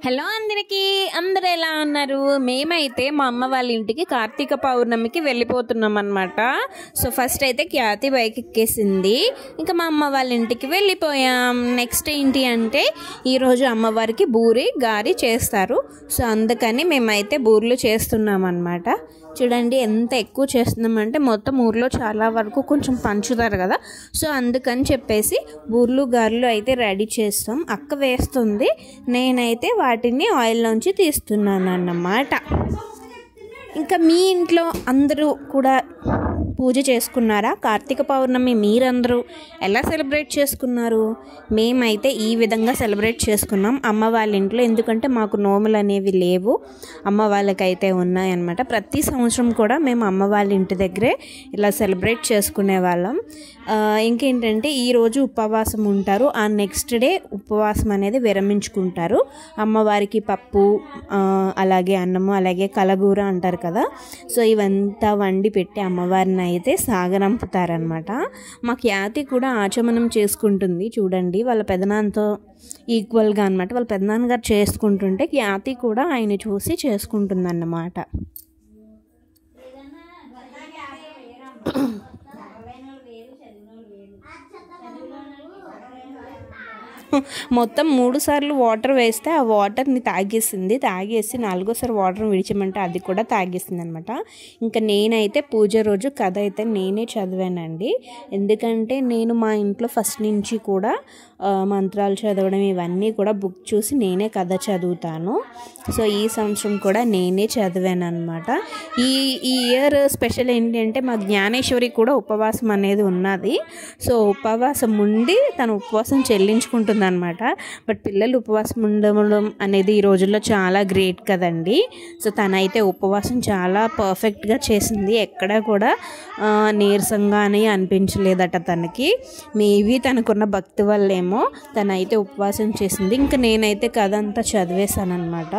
Hello అందరికీ, అందరూ ఎలా ఉన్నారు? మేమైతే మా అమ్మ వాళ్ళ ఇంటికి కార్తీక పౌర్ణమికి వెళ్ళిపోతున్నాం అన్నమాట. సో ఫస్ట్ అయితే ఖ్యాతి బైక్ ఎక్కేసింది, ఇంకా మా అమ్మ వాళ్ళ ఇంటికి వెళ్ళిపోయాం. నెక్స్ట్ ఏంటి అంటే ఈరోజు అమ్మవారికి బూరి గారి చేస్తారు. సో అందుకని మేమైతే బూర్లు చేస్తున్నాం అన్నమాట. చూడండి ఎంత ఎక్కువ చేస్తున్నామంటే మొత్తం ఊర్లో చాలా వరకు కొంచెం పంచుతారు కదా, సో అందుకని చెప్పేసి బూర్లు గారెలు అయితే రెడీ చేస్తాం. అక్క వేస్తుంది, నేనైతే వాటిని ఆయిల్లోంచి తీస్తున్నాను అన్నమాట. ఇంకా మీ ఇంట్లో అందరూ కూడా పూజ చేసుకున్నారా? కార్తీక పౌర్ణమి మీరందరూ ఎలా సెలబ్రేట్ చేసుకున్నారు? మేమైతే ఈ విధంగా సెలబ్రేట్ చేసుకున్నాం అమ్మ వాళ్ళ ఇంట్లో, ఎందుకంటే మాకు నోములు అనేవి లేవు, అమ్మ వాళ్ళకైతే ఉన్నాయన్నమాట. ప్రతి సంవత్సరం కూడా మేము అమ్మ వాళ్ళ ఇంటి దగ్గరే ఇలా సెలబ్రేట్ చేసుకునే వాళ్ళం. ఇంకేంటంటే ఈరోజు ఉపవాసం ఉంటారు, ఆ నెక్స్ట్ డే ఉపవాసం అనేది విరమించుకుంటారు. అమ్మవారికి పప్పు, అలాగే అన్నము, అలాగే కలగూర అంటారు కదా, సో ఇవంతా వండి పెట్టి అమ్మవారిని అయితే సాగనంపుతారనమాట. మా ఖ్యాతి కూడా ఆచమనం చేసుకుంటుంది చూడండి, వాళ్ళ పెదనాన్నతో ఈక్వల్గా అనమాట. వాళ్ళ పెదనాన్నగారు చేసుకుంటుంటే ఖ్యాతి కూడా ఆయన చూసి చేసుకుంటుంది అన్నమాట. మొత్తం 3 సార్లు వాటర్ వేస్తే ఆ వాటర్ని తాగేసింది, తాగేసి 4వ సారి వాటర్ విడిచమంటే అది కూడా తాగేసింది అనమాట. ఇంకా నేనైతే పూజ రోజు కథ అయితే నేనే చదివానండి, ఎందుకంటే నేను మా ఇంట్లో ఫస్ట్ నుంచి కూడా మంత్రాలు చదవడం ఇవన్నీ కూడా బుక్ చూసి నేనే కథ చదువుతాను. సో ఈ సంవత్సరం కూడా నేనే చదివాను అనమాట. ఈ ఇయర్ స్పెషల్ ఏంటి అంటే మా జ్ఞానేశ్వరి కూడా ఉపవాసం అనేది ఉన్నది. సో ఉపవాసం ఉండి తను ఉపవాసం చెల్లించుకుంటుంది అనమాట. బట్ పిల్లలు ఉపవాసం ఉండడం అనేది ఈ రోజుల్లో చాలా గ్రేట్ కదండి. సో తనైతే ఉపవాసం చాలా పర్ఫెక్ట్గా చేసింది, ఎక్కడా కూడా నీరసంగానే అనిపించలేదట తనకి. మేబీ తనకున్న భక్తి వల్లేమో తనైతే ఉపవాసం చేసింది. ఇంకా నేనైతే కథ అంతా చదివేశాను అనమాట.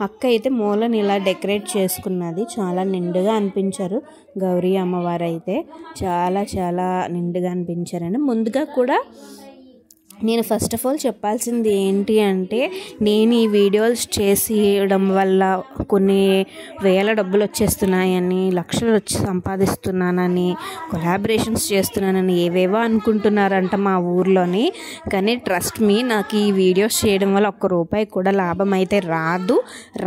అక్క అయితే మూలని ఇలా డెకరేట్ చేసుకున్నది, చాలా నిండుగా అనిపించారు గౌరీ అమ్మవారు అయితే, చాలా చాలా నిండుగా అనిపించారండి. ముందుగా కూడా నేను ఫస్ట్ ఆఫ్ ఆల్ చెప్పాల్సింది ఏంటి అంటే, నేను ఈ వీడియోస్ చేసేయడం వల్ల కొన్ని వేల డబ్బులు వచ్చేస్తున్నాయని, లక్షలు వచ్చి సంపాదిస్తున్నానని, కొలాబరేషన్స్ చేస్తున్నానని ఏవేవో అనుకుంటున్నారంట మా ఊర్లోని. కానీ ట్రస్ట్ మీ, నాకు ఈ వీడియోస్ చేయడం వల్ల ₹1 కూడా లాభం అయితే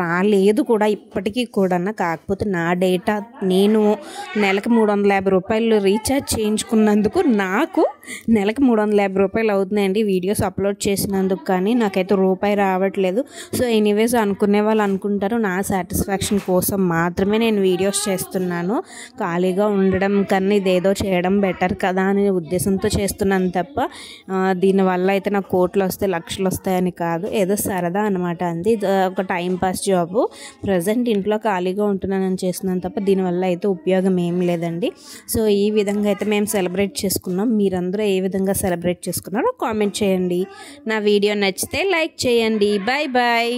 రాలేదు కూడా ఇప్పటికీ కూడా. కాకపోతే నా డేటా నేను నెలకు ₹350 రీఛార్జ్ చేయించుకున్నందుకు నాకు నెలకు ₹350 అవుతున్నాయండి వీడియోస్ అప్లోడ్ చేసినందుకు. కానీ నాకైతే ₹1 రావట్లేదు. సో ఎనీవేస్ అనుకునే వాళ్ళు అనుకుంటారు, నా సాటిస్ఫాక్షన్ కోసం మాత్రమే నేను వీడియోస్ చేస్తున్నాను, ఖాళీగా ఉండడం కన్నా ఇదేదో చేయడం బెటర్ కదా అనే ఉద్దేశంతో చేస్తున్నాను తప్ప దీనివల్ల అయితే నాకు కోట్లు వస్తాయి, లక్షలు వస్తాయని కాదు, ఏదో సరదా అనమాట. అంది ఒక టైంపాస్ జాబు. ప్రజెంట్ ఇంట్లో ఖాళీగా ఉంటున్నానని చేస్తున్నాను తప్ప దీనివల్ల అయితే ఉపయోగం ఏం లేదండి. సో ఈ విధంగా అయితే మేము సెలబ్రేట్ చేసుకున్నాం. మీరందరూ ఏ విధంగా సెలబ్రేట్ చేసుకున్నారో కామెంట్ చేయండి. నా వీడియో నచ్చితే లైక్ చేయండి. Bye bye.